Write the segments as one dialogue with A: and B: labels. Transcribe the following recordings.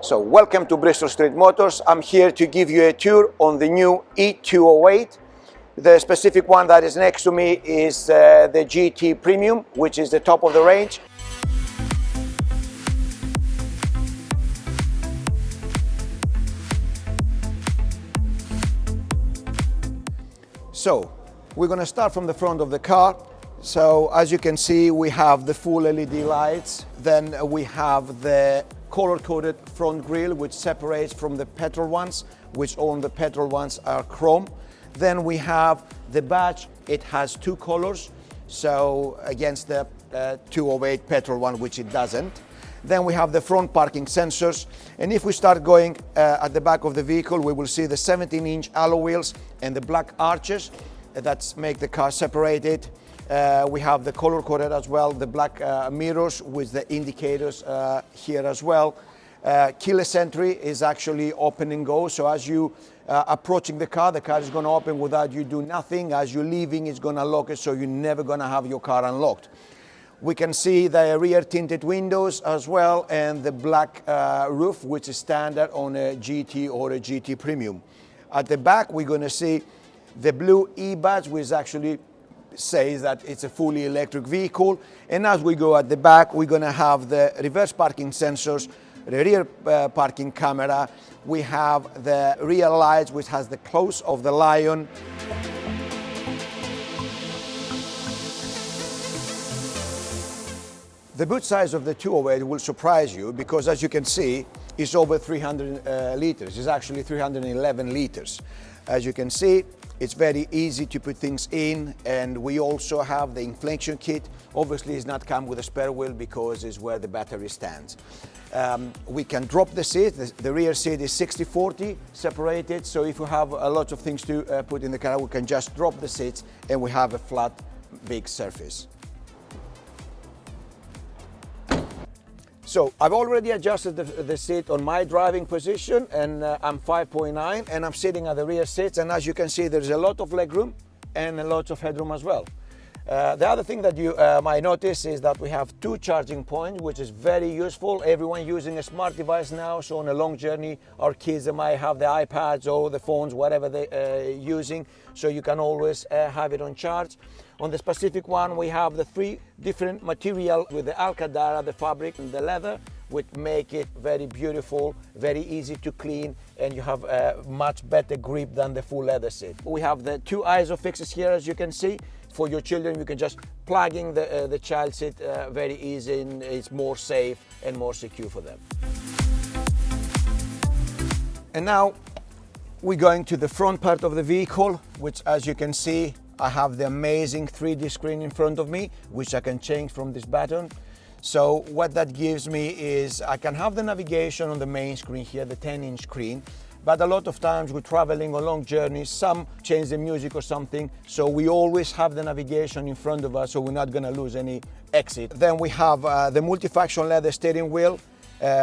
A: So welcome to Bristol Street Motors. I'm here to give you a tour on the new e-208. The specific one that is next to me is the GT Premium, which is the top of the range. So we're going to start from the front of the car. So as you can see, we have the full LED lights. Then we have the color-coded front grille, which separates from the petrol ones, which all the petrol ones are chrome. Then we have the badge. It has two colors, so against the 208 petrol one, which it doesn't. Then we have the front parking sensors. And if we start going at the back of the vehicle, we will see the 17-inch alloy wheels and the black arches that make the car separated. We have the color-coded as well, the black mirrors with the indicators here as well. Keyless entry is actually open and go, so as you approaching the car is going to open without you do nothing. As you're leaving, it's going to lock it, so you're never going to have your car unlocked. We can see the rear tinted windows as well, and the black roof, which is standard on a GT or a GT Premium. At the back, we're going to see the blue E-badge, which actually says that it's a fully electric vehicle. And as we go at the back, we're going to have the reverse parking sensors, the rear parking camera. We have the rear lights, which has the close of the lion. The boot size of the 208 will surprise you because, as you can see, it's over 300 liters. It's actually 311 liters. As you can see, it's very easy to put things in, and we also have the inflation kit. Obviously, it's not come with a spare wheel because it's where the battery stands. We can drop the seat. The rear seat is 60-40 separated, so if you have a lot of things to put in the car, we can just drop the seats and we have a flat, big surface. So I've already adjusted the seat on my driving position, and I'm 5.9 and I'm sitting at the rear seats, and as you can see, there's a lot of legroom and a lot of headroom as well. The other thing that you might notice is that we have two charging points, which is very useful. Everyone using a smart device now, so on a long journey, our kids, they might have the iPads or the phones, whatever they're using, so you can always have it on charge. On the specific one, we have the three different material with the Alcantara, the fabric and the leather, which make it very beautiful, very easy to clean, and you have a much better grip than the full leather seat. We have the two ISO fixes here, as you can see. For your children, you can just plug in the child seat very easy, and it's more safe and more secure for them. And now we're going to the front part of the vehicle, which, as you can see, I have the amazing 3D screen in front of me, which I can change from this button. So what that gives me is I can have the navigation on the main screen here, the 10-inch screen, but a lot of times we're traveling on long journeys, some change the music or something, so we always have the navigation in front of us, so we're not going to lose any exit. Then we have the multifunction leather steering wheel,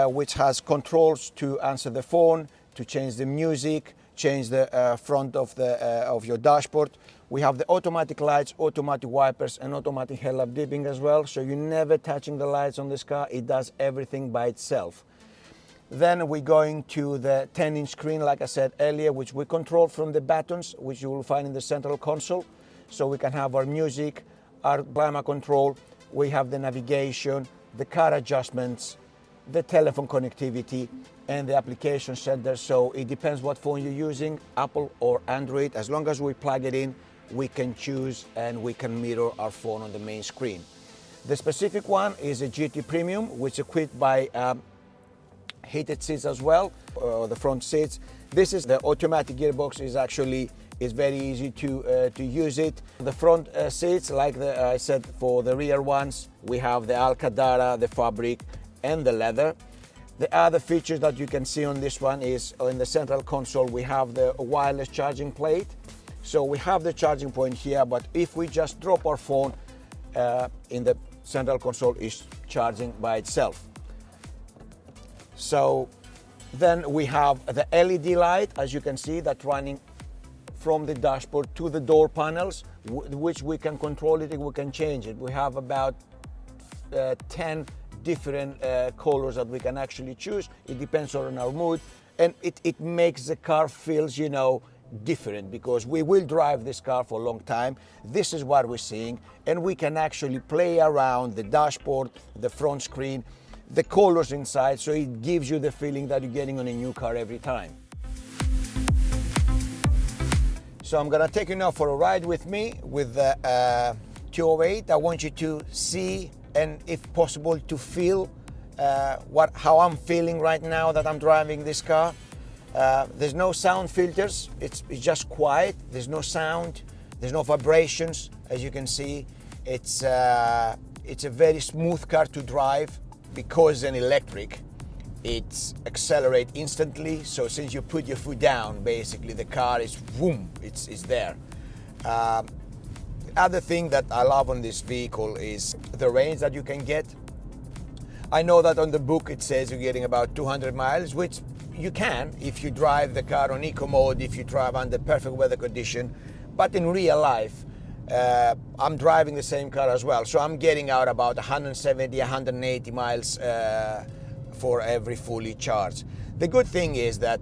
A: which has controls to answer the phone, to change the music, change the front of your dashboard. We have the automatic lights, automatic wipers, and automatic headlamp dipping as well, so you're never touching the lights on this car. It does everything by itself. Then we're going to the 10-inch screen, like I said earlier, which we control from the buttons, which you will find in the central console. So we can have our music, our climate control, we have the navigation, the car adjustments, the telephone connectivity, and the application center. So it depends what phone you're using, Apple or Android. As long as we plug it in, we can choose and we can mirror our phone on the main screen. The specific one is a GT Premium, which is equipped by heated seats as well, the front seats. This is the automatic gearbox. Is very easy to use it. The front seats, like I said, for the rear ones, we have the Alcantara, the fabric, and the leather. The other features that you can see on this one is in the central console, we have the wireless charging plate. So we have the charging point here, but if we just drop our phone in the central console, it's charging by itself. So then we have the LED light, as you can see, that's running from the dashboard to the door panels, which we can control it and we can change it. We have about 10 have different colors that we can actually choose. It depends on our mood, and it makes the car feels, you know, different, because we will drive this car for a long time. This is what we're seeing, and we can actually play around the dashboard, the front screen, the colors inside, so it gives you the feeling that you're getting on a new car every time. So I'm gonna take you now for a ride with me with the 208. I want you to see, and if possible to feel how I'm feeling right now that I'm driving this car. There's no sound filters, it's just quiet, there's no sound, there's no vibrations. As you can see, it's a very smooth car to drive. Because an electric, it accelerates instantly, so since you put your foot down, basically the car is boom, it's there. Other thing that I love on this vehicle is the range that you can get. I know that on the book it says you're getting about 200 miles, which you can if you drive the car on eco mode, if you drive under perfect weather condition, but in real life, I'm driving the same car as well, so I'm getting out about 170, 180 miles for every fully charged. The good thing is that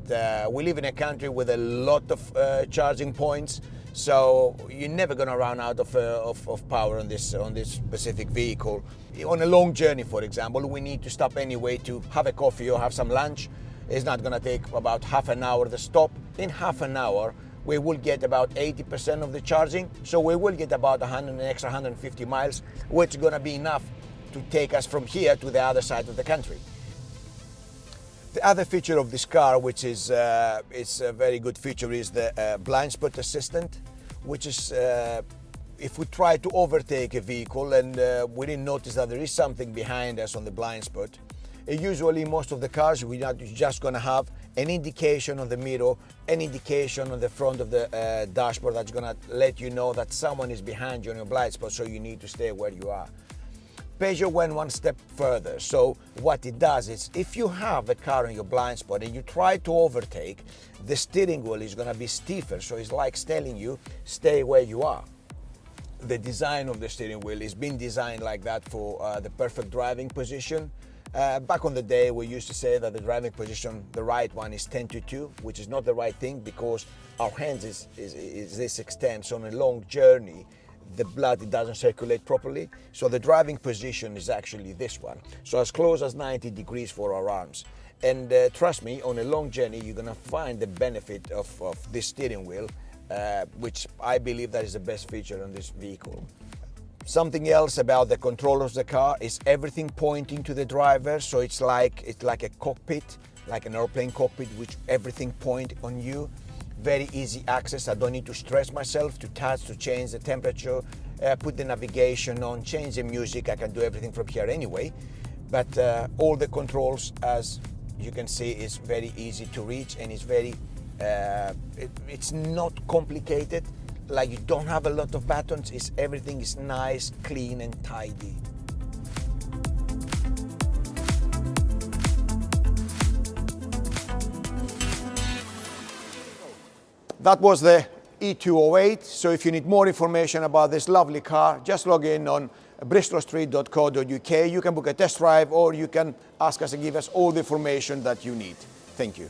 A: we live in a country with a lot of charging points, so you're never going to run out of power on this specific vehicle. On a long journey, for example, we need to stop anyway to have a coffee or have some lunch. It's not going to take about half an hour to stop. In half an hour, we will get about 80% of the charging, so we will get about an extra 150 miles, which is going to be enough to take us from here to the other side of the country. The other feature of this car, which is it's a very good feature, is the blind spot assistant, which is if we try to overtake a vehicle and we didn't notice that there is something behind us on the blind spot. Usually most of the cars we're just going to have an indication on the mirror, an indication on the front of the dashboard that's going to let you know that someone is behind you on your blind spot, so you need to stay where you are. Peugeot went one step further, so what it does is if you have a car on your blind spot and you try to overtake, the steering wheel is going to be stiffer, so it's like telling you stay where you are. The design of the steering wheel is been designed like that for the perfect driving position. Back on the day, we used to say that the driving position, the right one, is 10-2, which is not the right thing because our hands is this extent. So on a long journey, the blood doesn't circulate properly. So the driving position is actually this one. So as close as 90 degrees for our arms. And trust me, on a long journey, you're gonna find the benefit of this steering wheel, which I believe that is the best feature on this vehicle. Something else about the control of the car is everything pointing to the driver, so it's like a cockpit, like an airplane cockpit, which everything point on you. Very easy access. I don't need to stress myself to touch, to change the temperature, put the navigation on, change the music. I can do everything from here anyway. But all the controls, as you can see, is very easy to reach, and it's very it's not complicated. Like, you don't have a lot of buttons, everything is nice, clean and tidy. That was the e-208, so if you need more information about this lovely car, just log in on bristolstreet.co.uk. You can book a test drive, or you can ask us and give us all the information that you need. Thank you.